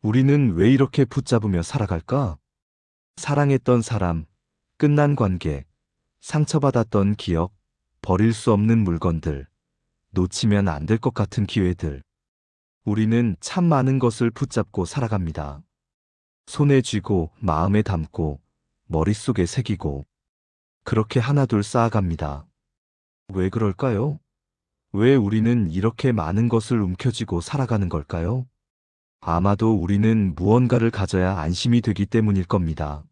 우리는 왜 이렇게 붙잡으며 살아갈까? 사랑했던 사람, 끝난 관계, 상처받았던 기억, 버릴 수 없는 물건들, 놓치면 안 될 것 같은 기회들. 우리는 참 많은 것을 붙잡고 살아갑니다. 손에 쥐고, 마음에 담고, 머릿속에 새기고, 그렇게 하나둘 쌓아갑니다. 왜 그럴까요? 왜 우리는 이렇게 많은 것을 움켜쥐고 살아가는 걸까요? 아마도 우리는 무언가를 가져야 안심이 되기 때문일 겁니다.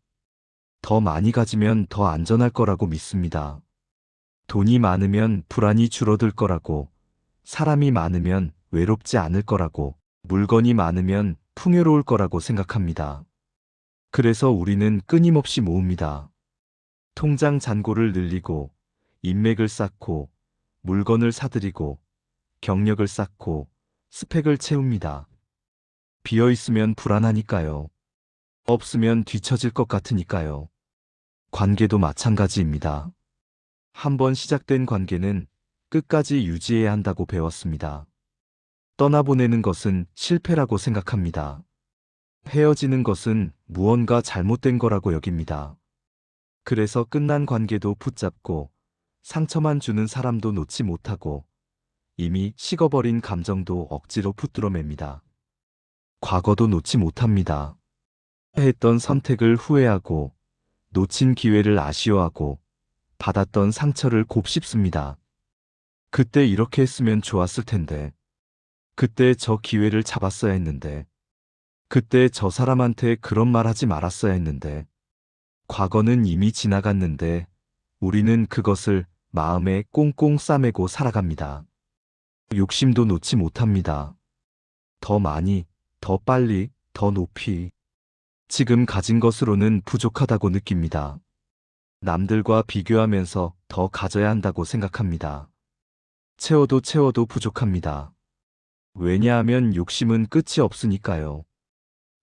더 많이 가지면 더 안전할 거라고 믿습니다. 돈이 많으면 불안이 줄어들 거라고, 사람이 많으면 외롭지 않을 거라고, 물건이 많으면 풍요로울 거라고 생각합니다. 그래서 우리는 끊임없이 모읍니다. 통장 잔고를 늘리고, 인맥을 쌓고, 물건을 사들이고, 경력을 쌓고, 스펙을 채웁니다. 비어있으면 불안하니까요. 없으면 뒤처질 것 같으니까요. 관계도 마찬가지입니다. 한번 시작된 관계는 끝까지 유지해야 한다고 배웠습니다. 떠나보내는 것은 실패라고 생각합니다. 헤어지는 것은 무언가 잘못된 거라고 여깁니다. 그래서 끝난 관계도 붙잡고 상처만 주는 사람도 놓지 못하고 이미 식어버린 감정도 억지로 붙들어맵니다. 과거도 놓지 못합니다. 했던 선택을 후회하고 놓친 기회를 아쉬워하고 받았던 상처를 곱씹습니다. 그때 이렇게 했으면 좋았을 텐데. 그때 저 기회를 잡았어야 했는데. 그때 저 사람한테 그런 말 하지 말았어야 했는데. 과거는 이미 지나갔는데 우리는 그것을 마음에 꽁꽁 싸매고 살아갑니다. 욕심도 놓지 못합니다. 더 많이, 더 빨리, 더 높이. 지금 가진 것으로는 부족하다고 느낍니다. 남들과 비교하면서 더 가져야 한다고 생각합니다. 채워도 채워도 부족합니다. 왜냐하면 욕심은 끝이 없으니까요.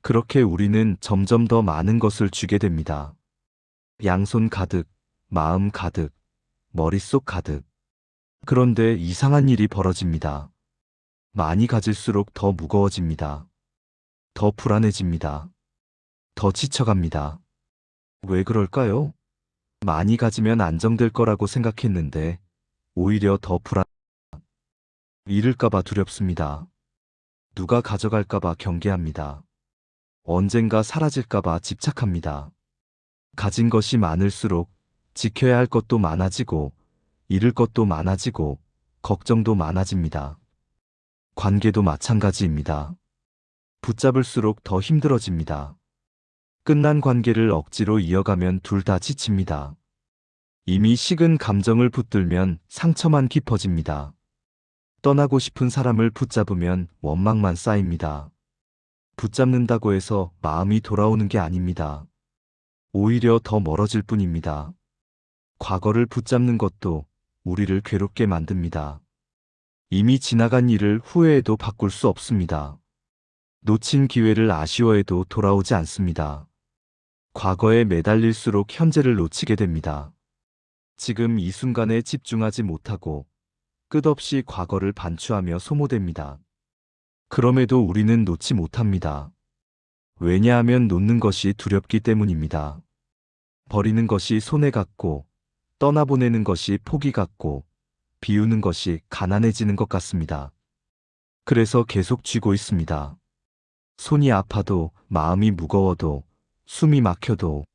그렇게 우리는 점점 더 많은 것을 주게 됩니다. 양손 가득, 마음 가득, 머릿속 가득. 그런데 이상한 일이 벌어집니다. 많이 가질수록 더 무거워집니다. 더 불안해집니다. 더 지쳐갑니다. 왜 그럴까요? 많이 가지면 안정될 거라고 생각했는데 오히려 더 잃을까봐 두렵습니다. 누가 가져갈까봐 경계합니다. 언젠가 사라질까봐 집착합니다. 가진 것이 많을수록 지켜야 할 것도 많아지고 잃을 것도 많아지고 걱정도 많아집니다. 관계도 마찬가지입니다. 붙잡을수록 더 힘들어집니다. 끝난 관계를 억지로 이어가면 둘 다 지칩니다. 이미 식은 감정을 붙들면 상처만 깊어집니다. 떠나고 싶은 사람을 붙잡으면 원망만 쌓입니다. 붙잡는다고 해서 마음이 돌아오는 게 아닙니다. 오히려 더 멀어질 뿐입니다. 과거를 붙잡는 것도 우리를 괴롭게 만듭니다. 이미 지나간 일을 후회해도 바꿀 수 없습니다. 놓친 기회를 아쉬워해도 돌아오지 않습니다. 과거에 매달릴수록 현재를 놓치게 됩니다. 지금 이 순간에 집중하지 못하고 끝없이 과거를 반추하며 소모됩니다. 그럼에도 우리는 놓지 못합니다. 왜냐하면 놓는 것이 두렵기 때문입니다. 버리는 것이 손해 같고, 떠나보내는 것이 포기 같고, 비우는 것이 가난해지는 것 같습니다. 그래서 계속 쥐고 있습니다. 손이 아파도, 마음이 무거워도, 숨이 막혀도.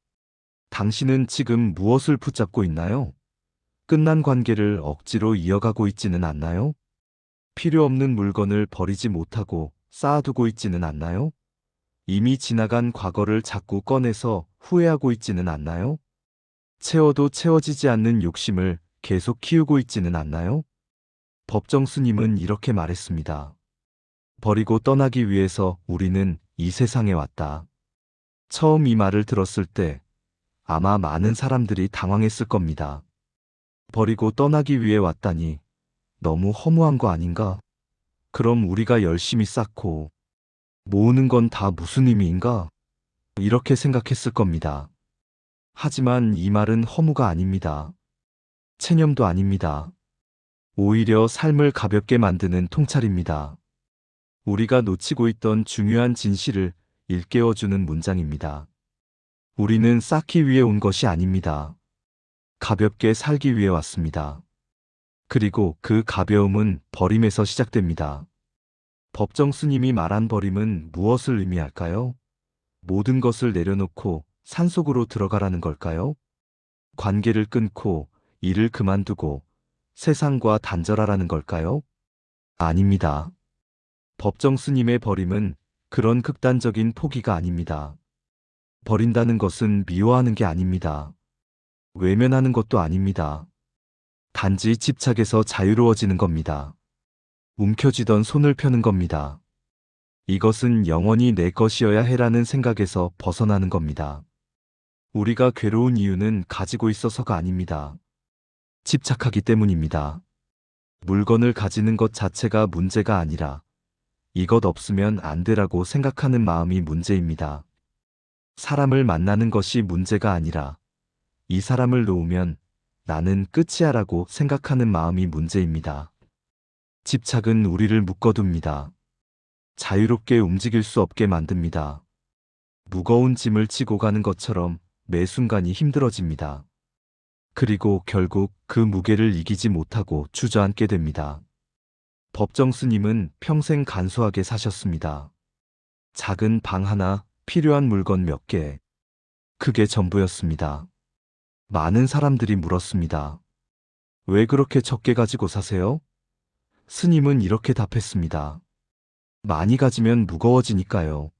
당신은 지금 무엇을 붙잡고 있나요? 끝난 관계를 억지로 이어가고 있지는 않나요? 필요 없는 물건을 버리지 못하고 쌓아두고 있지는 않나요? 이미 지나간 과거를 자꾸 꺼내서 후회하고 있지는 않나요? 채워도 채워지지 않는 욕심을 계속 키우고 있지는 않나요? 법정 스님은 이렇게 말했습니다. 버리고 떠나기 위해서 우리는 이 세상에 왔다. 처음 이 말을 들었을 때 아마 많은 사람들이 당황했을 겁니다. 버리고 떠나기 위해 왔다니 너무 허무한 거 아닌가? 그럼 우리가 열심히 쌓고 모으는 건 다 무슨 의미인가? 이렇게 생각했을 겁니다. 하지만 이 말은 허무가 아닙니다. 체념도 아닙니다. 오히려 삶을 가볍게 만드는 통찰입니다. 우리가 놓치고 있던 중요한 진실을 일깨워주는 문장입니다. 우리는 쌓기 위해 온 것이 아닙니다. 가볍게 살기 위해 왔습니다. 그리고 그 가벼움은 버림에서 시작됩니다. 법정 스님이 말한 버림은 무엇을 의미할까요? 모든 것을 내려놓고 산속으로 들어가라는 걸까요? 관계를 끊고 일을 그만두고 세상과 단절하라는 걸까요? 아닙니다. 법정 스님의 버림은 그런 극단적인 포기가 아닙니다. 버린다는 것은 미워하는 게 아닙니다. 외면하는 것도 아닙니다. 단지 집착에서 자유로워지는 겁니다. 움켜쥐던 손을 펴는 겁니다. 이것은 영원히 내 것이어야 해라는 생각에서 벗어나는 겁니다. 우리가 괴로운 이유는 가지고 있어서가 아닙니다. 집착하기 때문입니다. 물건을 가지는 것 자체가 문제가 아니라 이것 없으면 안 되라고 생각하는 마음이 문제입니다. 사람을 만나는 것이 문제가 아니라 이 사람을 놓으면 나는 끝이야라고 생각하는 마음이 문제입니다. 집착은 우리를 묶어둡니다. 자유롭게 움직일 수 없게 만듭니다. 무거운 짐을 지고 가는 것처럼 매 순간이 힘들어집니다. 그리고 결국 그 무게를 이기지 못하고 주저앉게 됩니다. 법정 스님은 평생 간소하게 사셨습니다. 작은 방 하나, 필요한 물건 몇 개. 그게 전부였습니다. 많은 사람들이 물었습니다. 왜 그렇게 적게 가지고 사세요? 스님은 이렇게 답했습니다. 많이 가지면 무거워지니까요.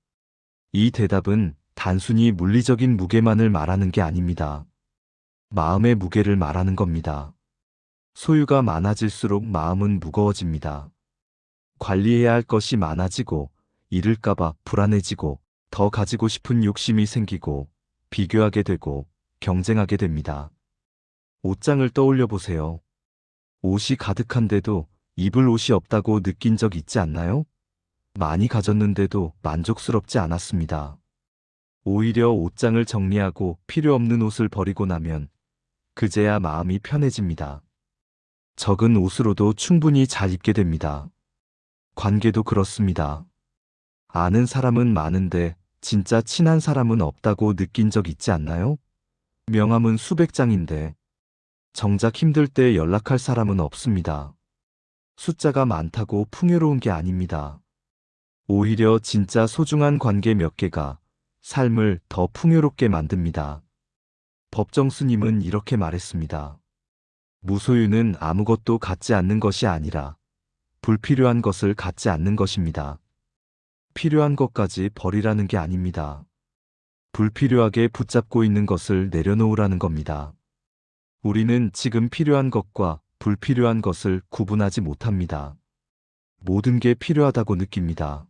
이 대답은 단순히 물리적인 무게만을 말하는 게 아닙니다. 마음의 무게를 말하는 겁니다. 소유가 많아질수록 마음은 무거워집니다. 관리해야 할 것이 많아지고 잃을까봐 불안해지고 더 가지고 싶은 욕심이 생기고 비교하게 되고 경쟁하게 됩니다. 옷장을 떠올려 보세요. 옷이 가득한데도 입을 옷이 없다고 느낀 적 있지 않나요? 많이 가졌는데도 만족스럽지 않았습니다. 오히려 옷장을 정리하고 필요 없는 옷을 버리고 나면 그제야 마음이 편해집니다. 적은 옷으로도 충분히 잘 입게 됩니다. 관계도 그렇습니다. 아는 사람은 많은데 진짜 친한 사람은 없다고 느낀 적 있지 않나요? 명함은 수백 장인데 정작 힘들 때 연락할 사람은 없습니다. 숫자가 많다고 풍요로운 게 아닙니다. 오히려 진짜 소중한 관계 몇 개가 삶을 더 풍요롭게 만듭니다. 법정 스님은 이렇게 말했습니다. 무소유는 아무것도 갖지 않는 것이 아니라 불필요한 것을 갖지 않는 것입니다. 필요한 것까지 버리라는 게 아닙니다. 불필요하게 붙잡고 있는 것을 내려놓으라는 겁니다. 우리는 지금 필요한 것과 불필요한 것을 구분하지 못합니다. 모든 게 필요하다고 느낍니다.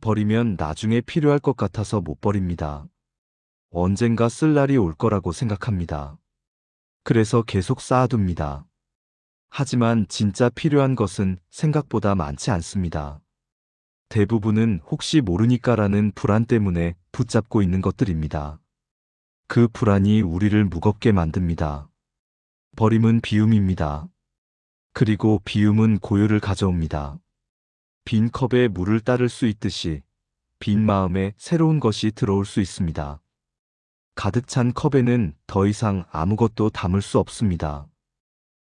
버리면 나중에 필요할 것 같아서 못 버립니다. 언젠가 쓸 날이 올 거라고 생각합니다. 그래서 계속 쌓아둡니다. 하지만 진짜 필요한 것은 생각보다 많지 않습니다. 대부분은 혹시 모르니까라는 불안 때문에 붙잡고 있는 것들입니다. 그 불안이 우리를 무겁게 만듭니다. 버림은 비움입니다. 그리고 비움은 고요를 가져옵니다. 빈 컵에 물을 따를 수 있듯이 빈 마음에 새로운 것이 들어올 수 있습니다. 가득 찬 컵에는 더 이상 아무것도 담을 수 없습니다.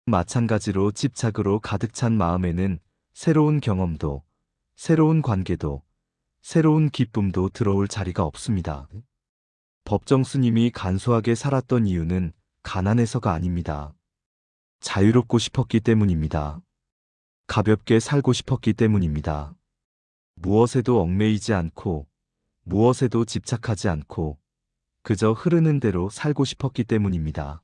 마찬가지로 집착으로 가득 찬 마음에는 새로운 경험도, 새로운 관계도, 새로운 기쁨도 들어올 자리가 없습니다. 법정 스님이 간소하게 살았던 이유는 가난해서가 아닙니다. 자유롭고 싶었기 때문입니다. 가볍게 살고 싶었기 때문입니다. 무엇에도 얽매이지 않고, 무엇에도 집착하지 않고, 그저 흐르는 대로 살고 싶었기 때문입니다.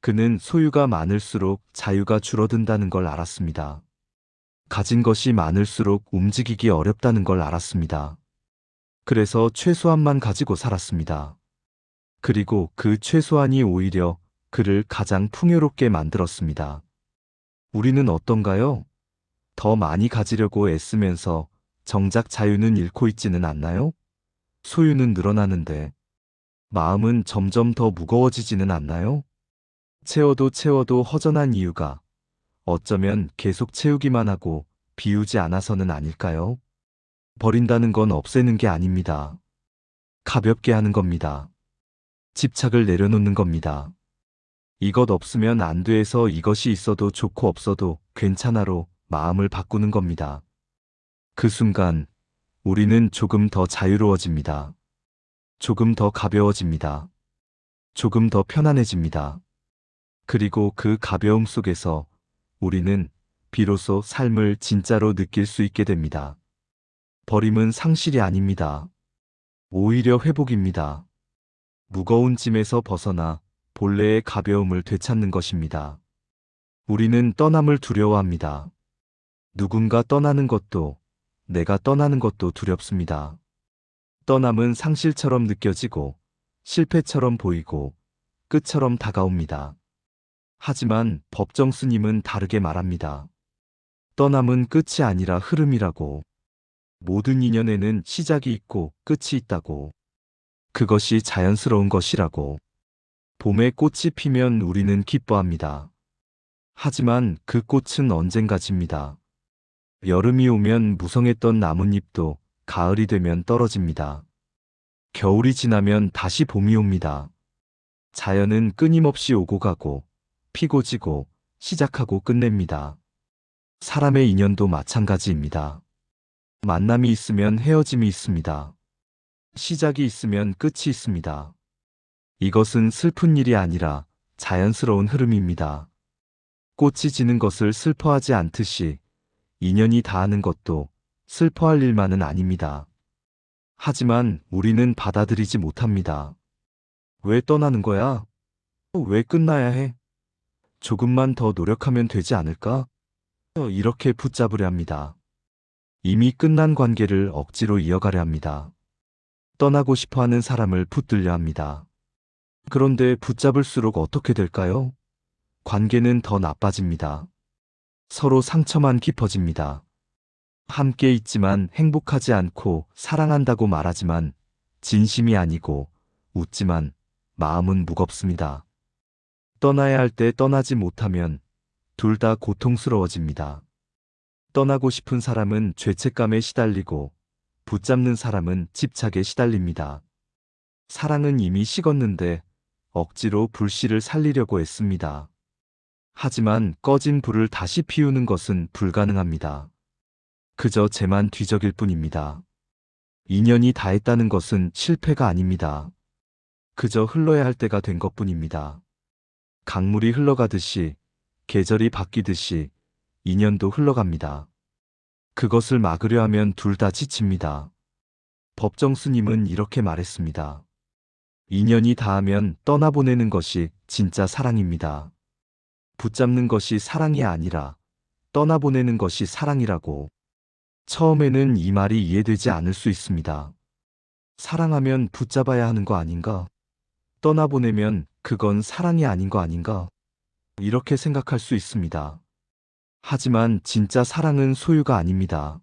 그는 소유가 많을수록 자유가 줄어든다는 걸 알았습니다. 가진 것이 많을수록 움직이기 어렵다는 걸 알았습니다. 그래서 최소한만 가지고 살았습니다. 그리고 그 최소한이 오히려 그를 가장 풍요롭게 만들었습니다. 우리는 어떤가요? 더 많이 가지려고 애쓰면서 정작 자유는 잃고 있지는 않나요? 소유는 늘어나는데 마음은 점점 더 무거워지지는 않나요? 채워도 채워도 허전한 이유가 어쩌면 계속 채우기만 하고 비우지 않아서는 아닐까요? 버린다는 건 없애는 게 아닙니다. 가볍게 하는 겁니다. 집착을 내려놓는 겁니다. 이것 없으면 안 돼서 이것이 있어도 좋고 없어도 괜찮아로 마음을 바꾸는 겁니다. 그 순간 우리는 조금 더 자유로워집니다. 조금 더 가벼워집니다. 조금 더 편안해집니다. 그리고 그 가벼움 속에서 우리는 비로소 삶을 진짜로 느낄 수 있게 됩니다. 버림은 상실이 아닙니다. 오히려 회복입니다. 무거운 짐에서 벗어나 본래의 가벼움을 되찾는 것입니다. 우리는 떠남을 두려워합니다. 누군가 떠나는 것도, 내가 떠나는 것도 두렵습니다. 떠남은 상실처럼 느껴지고, 실패처럼 보이고, 끝처럼 다가옵니다. 하지만 법정 스님은 다르게 말합니다. 떠남은 끝이 아니라 흐름이라고. 모든 인연에는 시작이 있고 끝이 있다고. 그것이 자연스러운 것이라고. 봄에 꽃이 피면 우리는 기뻐합니다. 하지만 그 꽃은 언젠가 집니다. 여름이 오면 무성했던 나뭇잎도 가을이 되면 떨어집니다. 겨울이 지나면 다시 봄이 옵니다. 자연은 끊임없이 오고 가고, 피고 지고, 시작하고 끝냅니다. 사람의 인연도 마찬가지입니다. 만남이 있으면 헤어짐이 있습니다. 시작이 있으면 끝이 있습니다. 이것은 슬픈 일이 아니라 자연스러운 흐름입니다. 꽃이 지는 것을 슬퍼하지 않듯이 인연이 닿는 것도 슬퍼할 일만은 아닙니다. 하지만 우리는 받아들이지 못합니다. 왜 떠나는 거야? 왜 끝나야 해? 조금만 더 노력하면 되지 않을까? 이렇게 붙잡으려 합니다. 이미 끝난 관계를 억지로 이어가려 합니다. 떠나고 싶어 하는 사람을 붙들려 합니다. 그런데 붙잡을수록 어떻게 될까요? 관계는 더 나빠집니다. 서로 상처만 깊어집니다. 함께 있지만 행복하지 않고 사랑한다고 말하지만 진심이 아니고 웃지만 마음은 무겁습니다. 떠나야 할 때 떠나지 못하면 둘 다 고통스러워집니다. 떠나고 싶은 사람은 죄책감에 시달리고 붙잡는 사람은 집착에 시달립니다. 사랑은 이미 식었는데 억지로 불씨를 살리려고 했습니다. 하지만 꺼진 불을 다시 피우는 것은 불가능합니다. 그저 재만 뒤적일 뿐입니다. 인연이 다했다는 것은 실패가 아닙니다. 그저 흘러야 할 때가 된 것뿐입니다. 강물이 흘러가듯이, 계절이 바뀌듯이 인연도 흘러갑니다. 그것을 막으려 하면 둘 다 지칩니다. 법정 스님은 이렇게 말했습니다. 인연이 닿으면 떠나보내는 것이 진짜 사랑입니다. 붙잡는 것이 사랑이 아니라 떠나보내는 것이 사랑이라고. 처음에는 이 말이 이해되지 않을 수 있습니다. 사랑하면 붙잡아야 하는 거 아닌가? 떠나보내면 그건 사랑이 아닌 거 아닌가? 이렇게 생각할 수 있습니다. 하지만 진짜 사랑은 소유가 아닙니다.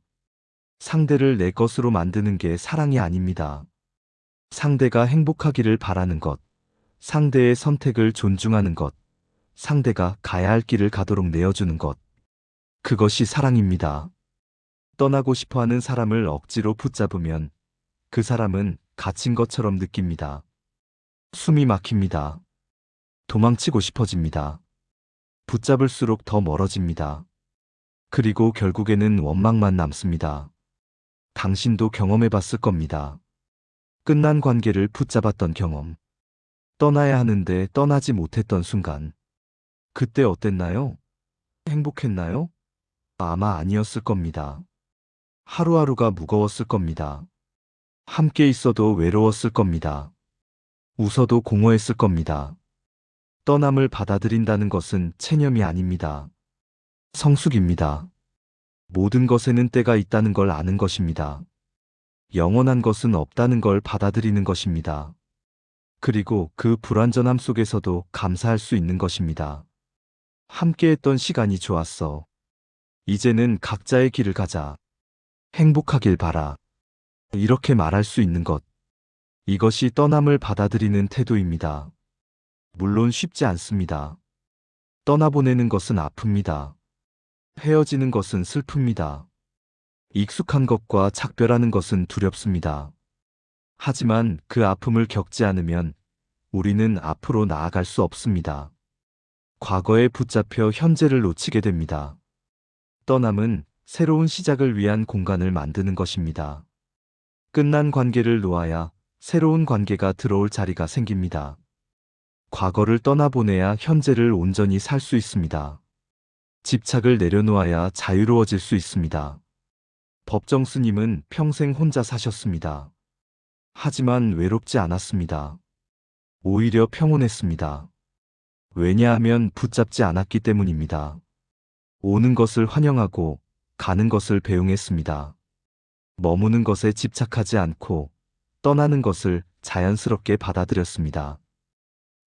상대를 내 것으로 만드는 게 사랑이 아닙니다. 상대가 행복하기를 바라는 것, 상대의 선택을 존중하는 것, 상대가 가야 할 길을 가도록 내어주는 것. 그것이 사랑입니다. 떠나고 싶어 하는 사람을 억지로 붙잡으면 그 사람은 갇힌 것처럼 느낍니다. 숨이 막힙니다. 도망치고 싶어집니다. 붙잡을수록 더 멀어집니다. 그리고 결국에는 원망만 남습니다. 당신도 경험해 봤을 겁니다. 끝난 관계를 붙잡았던 경험. 떠나야 하는데 떠나지 못했던 순간. 그때 어땠나요? 행복했나요? 아마 아니었을 겁니다. 하루하루가 무거웠을 겁니다. 함께 있어도 외로웠을 겁니다. 웃어도 공허했을 겁니다. 떠남을 받아들인다는 것은 체념이 아닙니다. 성숙입니다. 모든 것에는 때가 있다는 걸 아는 것입니다. 영원한 것은 없다는 걸 받아들이는 것입니다. 그리고 그 불완전함 속에서도 감사할 수 있는 것입니다. 함께했던 시간이 좋았어. 이제는 각자의 길을 가자. 행복하길 바라. 이렇게 말할 수 있는 것. 이것이 떠남을 받아들이는 태도입니다. 물론 쉽지 않습니다. 떠나보내는 것은 아픕니다. 헤어지는 것은 슬픕니다. 익숙한 것과 작별하는 것은 두렵습니다. 하지만 그 아픔을 겪지 않으면 우리는 앞으로 나아갈 수 없습니다. 과거에 붙잡혀 현재를 놓치게 됩니다. 떠남은 새로운 시작을 위한 공간을 만드는 것입니다. 끝난 관계를 놓아야 새로운 관계가 들어올 자리가 생깁니다. 과거를 떠나보내야 현재를 온전히 살 수 있습니다. 집착을 내려놓아야 자유로워질 수 있습니다. 법정 스님은 평생 혼자 사셨습니다. 하지만 외롭지 않았습니다. 오히려 평온했습니다. 왜냐하면 붙잡지 않았기 때문입니다. 오는 것을 환영하고 가는 것을 배웅했습니다. 머무는 것에 집착하지 않고 떠나는 것을 자연스럽게 받아들였습니다.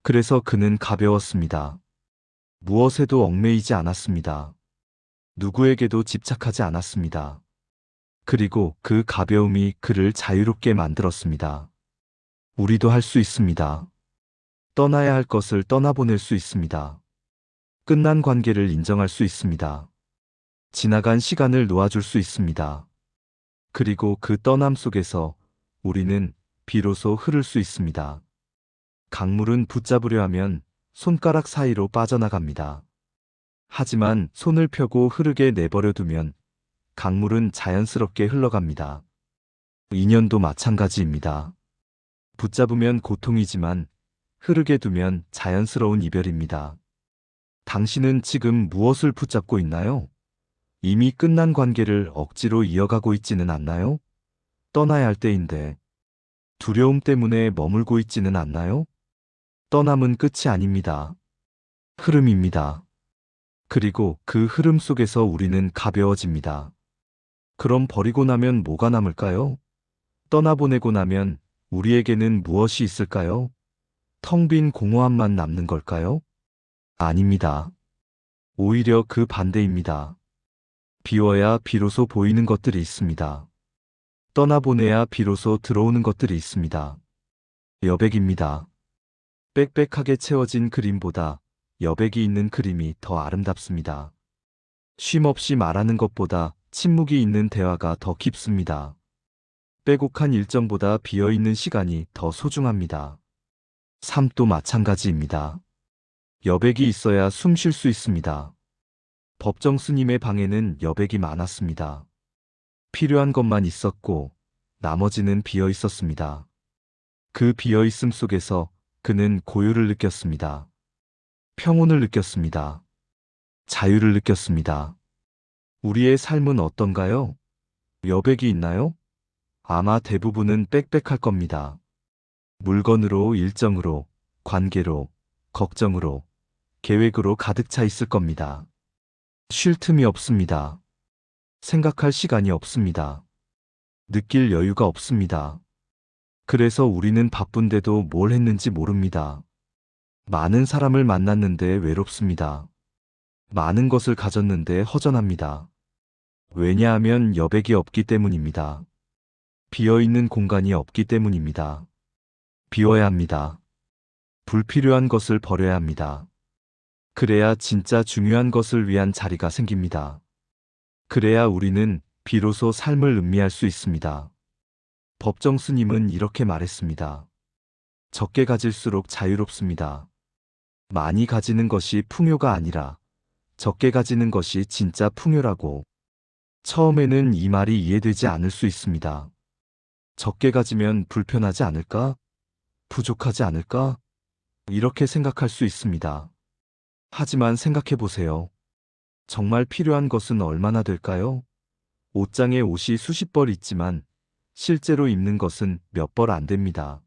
그래서 그는 가벼웠습니다. 무엇에도 얽매이지 않았습니다. 누구에게도 집착하지 않았습니다. 그리고 그 가벼움이 그를 자유롭게 만들었습니다. 우리도 할 수 있습니다. 떠나야 할 것을 떠나보낼 수 있습니다. 끝난 관계를 인정할 수 있습니다. 지나간 시간을 놓아줄 수 있습니다. 그리고 그 떠남 속에서 우리는 비로소 흐를 수 있습니다. 강물은 붙잡으려 하면 손가락 사이로 빠져나갑니다. 하지만 손을 펴고 흐르게 내버려 두면 강물은 자연스럽게 흘러갑니다. 인연도 마찬가지입니다. 붙잡으면 고통이지만 흐르게 두면 자연스러운 이별입니다. 당신은 지금 무엇을 붙잡고 있나요? 이미 끝난 관계를 억지로 이어가고 있지는 않나요? 떠나야 할 때인데 두려움 때문에 머물고 있지는 않나요? 떠남은 끝이 아닙니다. 흐름입니다. 그리고 그 흐름 속에서 우리는 가벼워집니다. 그럼 버리고 나면 뭐가 남을까요? 떠나보내고 나면 우리에게는 무엇이 있을까요? 텅 빈 공허함만 남는 걸까요? 아닙니다. 오히려 그 반대입니다. 비워야 비로소 보이는 것들이 있습니다. 떠나보내야 비로소 들어오는 것들이 있습니다. 여백입니다. 빽빽하게 채워진 그림보다 여백이 있는 그림이 더 아름답습니다. 쉼없이 말하는 것보다 침묵이 있는 대화가 더 깊습니다. 빼곡한 일정보다 비어있는 시간이 더 소중합니다. 삶도 마찬가지입니다. 여백이 있어야 숨 쉴 수 있습니다. 법정 스님의 방에는 여백이 많았습니다. 필요한 것만 있었고 나머지는 비어 있었습니다. 그 비어 있음 속에서 그는 고요를 느꼈습니다. 평온을 느꼈습니다. 자유를 느꼈습니다. 우리의 삶은 어떤가요? 여백이 있나요? 아마 대부분은 빽빽할 겁니다. 물건으로, 일정으로, 관계로, 걱정으로, 계획으로 가득 차 있을 겁니다. 쉴 틈이 없습니다. 생각할 시간이 없습니다. 느낄 여유가 없습니다. 그래서 우리는 바쁜데도 뭘 했는지 모릅니다. 많은 사람을 만났는데 외롭습니다. 많은 것을 가졌는데 허전합니다. 왜냐하면 여백이 없기 때문입니다. 비어있는 공간이 없기 때문입니다. 비워야 합니다. 불필요한 것을 버려야 합니다. 그래야 진짜 중요한 것을 위한 자리가 생깁니다. 그래야 우리는 비로소 삶을 음미할 수 있습니다. 법정 스님은 이렇게 말했습니다. 적게 가질수록 자유롭습니다. 많이 가지는 것이 풍요가 아니라 적게 가지는 것이 진짜 풍요라고. 처음에는 이 말이 이해되지 않을 수 있습니다. 적게 가지면 불편하지 않을까? 부족하지 않을까? 이렇게 생각할 수 있습니다. 하지만 생각해 보세요. 정말 필요한 것은 얼마나 될까요? 옷장에 옷이 수십 벌 있지만 실제로 입는 것은 몇 벌 안 됩니다.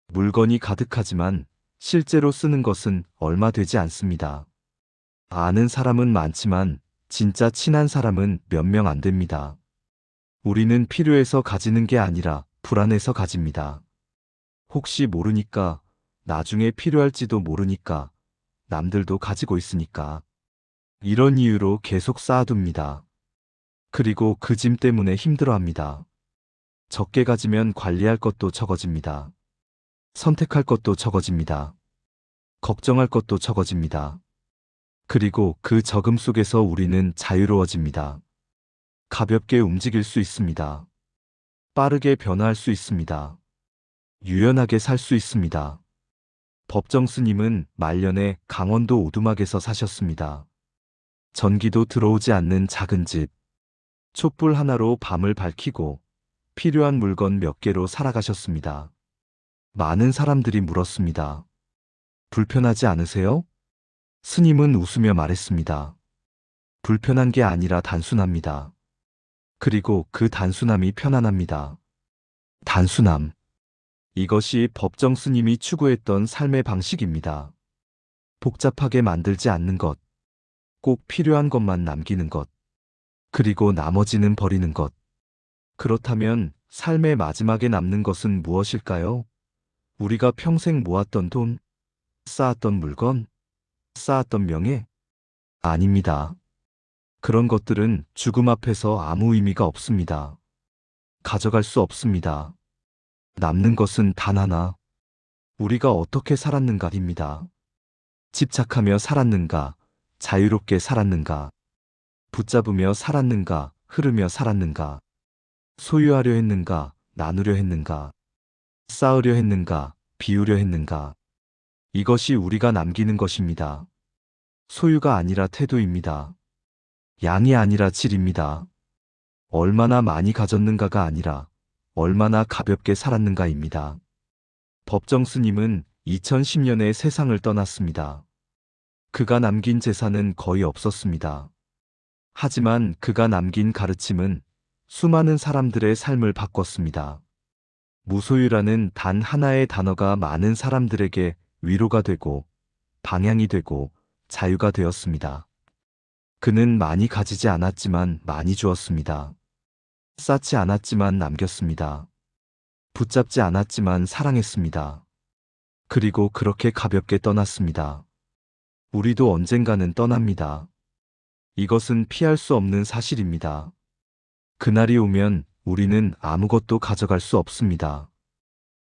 물건이 가득하지만 실제로 쓰는 것은 얼마 되지 않습니다. 아는 사람은 많지만 진짜 친한 사람은 몇 명 안 됩니다. 우리는 필요해서 가지는 게 아니라 불안해서 가집니다. 혹시 모르니까, 나중에 필요할지도 모르니까, 남들도 가지고 있으니까. 이런 이유로 계속 쌓아둡니다. 그리고 그 짐 때문에 힘들어합니다. 적게 가지면 관리할 것도 적어집니다. 선택할 것도 적어집니다. 걱정할 것도 적어집니다. 그리고 그 적음 속에서 우리는 자유로워집니다. 가볍게 움직일 수 있습니다. 빠르게 변화할 수 있습니다. 유연하게 살 수 있습니다. 법정 스님은 말년에 강원도 오두막에서 사셨습니다. 전기도 들어오지 않는 작은 집, 촛불 하나로 밤을 밝히고 필요한 물건 몇 개로 살아가셨습니다. 많은 사람들이 물었습니다. 불편하지 않으세요? 스님은 웃으며 말했습니다. 불편한 게 아니라 단순합니다. 그리고 그 단순함이 편안합니다. 단순함. 이것이 법정 스님이 추구했던 삶의 방식입니다. 복잡하게 만들지 않는 것, 꼭 필요한 것만 남기는 것, 그리고 나머지는 버리는 것. 그렇다면 삶의 마지막에 남는 것은 무엇일까요? 우리가 평생 모았던 돈, 쌓았던 물건, 쌓았던 명예? 아닙니다. 그런 것들은 죽음 앞에서 아무 의미가 없습니다. 가져갈 수 없습니다. 남는 것은 단 하나. 우리가 어떻게 살았는가입니다. 집착하며 살았는가, 자유롭게 살았는가, 붙잡으며 살았는가, 흐르며 살았는가, 소유하려 했는가, 나누려 했는가, 쌓으려 했는가, 비우려 했는가. 이것이 우리가 남기는 것입니다. 소유가 아니라 태도입니다. 양이 아니라 질입니다. 얼마나 많이 가졌는가가 아니라 얼마나 가볍게 살았는가입니다. 법정 스님은 2010년에 세상을 떠났습니다. 그가 남긴 재산은 거의 없었습니다. 하지만 그가 남긴 가르침은 수많은 사람들의 삶을 바꿨습니다. 무소유라는 단 하나의 단어가 많은 사람들에게 위로가 되고 방향이 되고 자유가 되었습니다. 그는 많이 가지지 않았지만 많이 주었습니다. 쌓지 않았지만 남겼습니다. 붙잡지 않았지만 사랑했습니다. 그리고 그렇게 가볍게 떠났습니다. 우리도 언젠가는 떠납니다. 이것은 피할 수 없는 사실입니다. 그날이 오면 우리는 아무것도 가져갈 수 없습니다.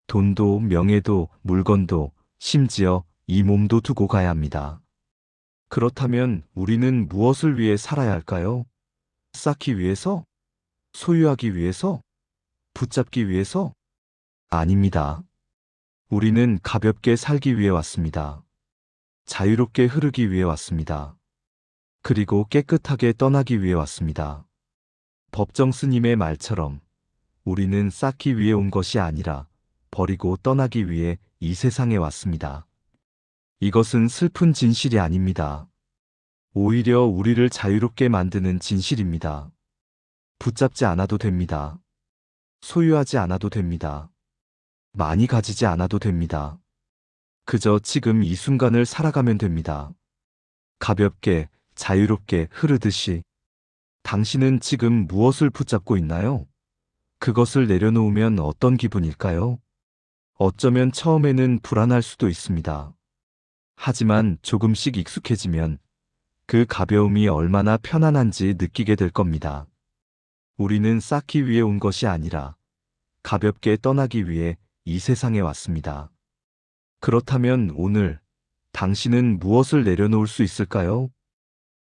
돈도 명예도 물건도 심지어 이 몸도 두고 가야 합니다. 그렇다면 우리는 무엇을 위해 살아야 할까요? 쌓기 위해서? 소유하기 위해서? 붙잡기 위해서? 아닙니다. 우리는 가볍게 살기 위해 왔습니다. 자유롭게 흐르기 위해 왔습니다. 그리고 깨끗하게 떠나기 위해 왔습니다. 법정 스님의 말처럼 우리는 쌓기 위해 온 것이 아니라 버리고 떠나기 위해 이 세상에 왔습니다. 이것은 슬픈 진실이 아닙니다. 오히려 우리를 자유롭게 만드는 진실입니다. 붙잡지 않아도 됩니다. 소유하지 않아도 됩니다. 많이 가지지 않아도 됩니다. 그저 지금 이 순간을 살아가면 됩니다. 가볍게, 자유롭게 흐르듯이. 당신은 지금 무엇을 붙잡고 있나요? 그것을 내려놓으면 어떤 기분일까요? 어쩌면 처음에는 불안할 수도 있습니다. 하지만 조금씩 익숙해지면 그 가벼움이 얼마나 편안한지 느끼게 될 겁니다. 우리는 쌓기 위해 온 것이 아니라 가볍게 떠나기 위해 이 세상에 왔습니다. 그렇다면 오늘 당신은 무엇을 내려놓을 수 있을까요?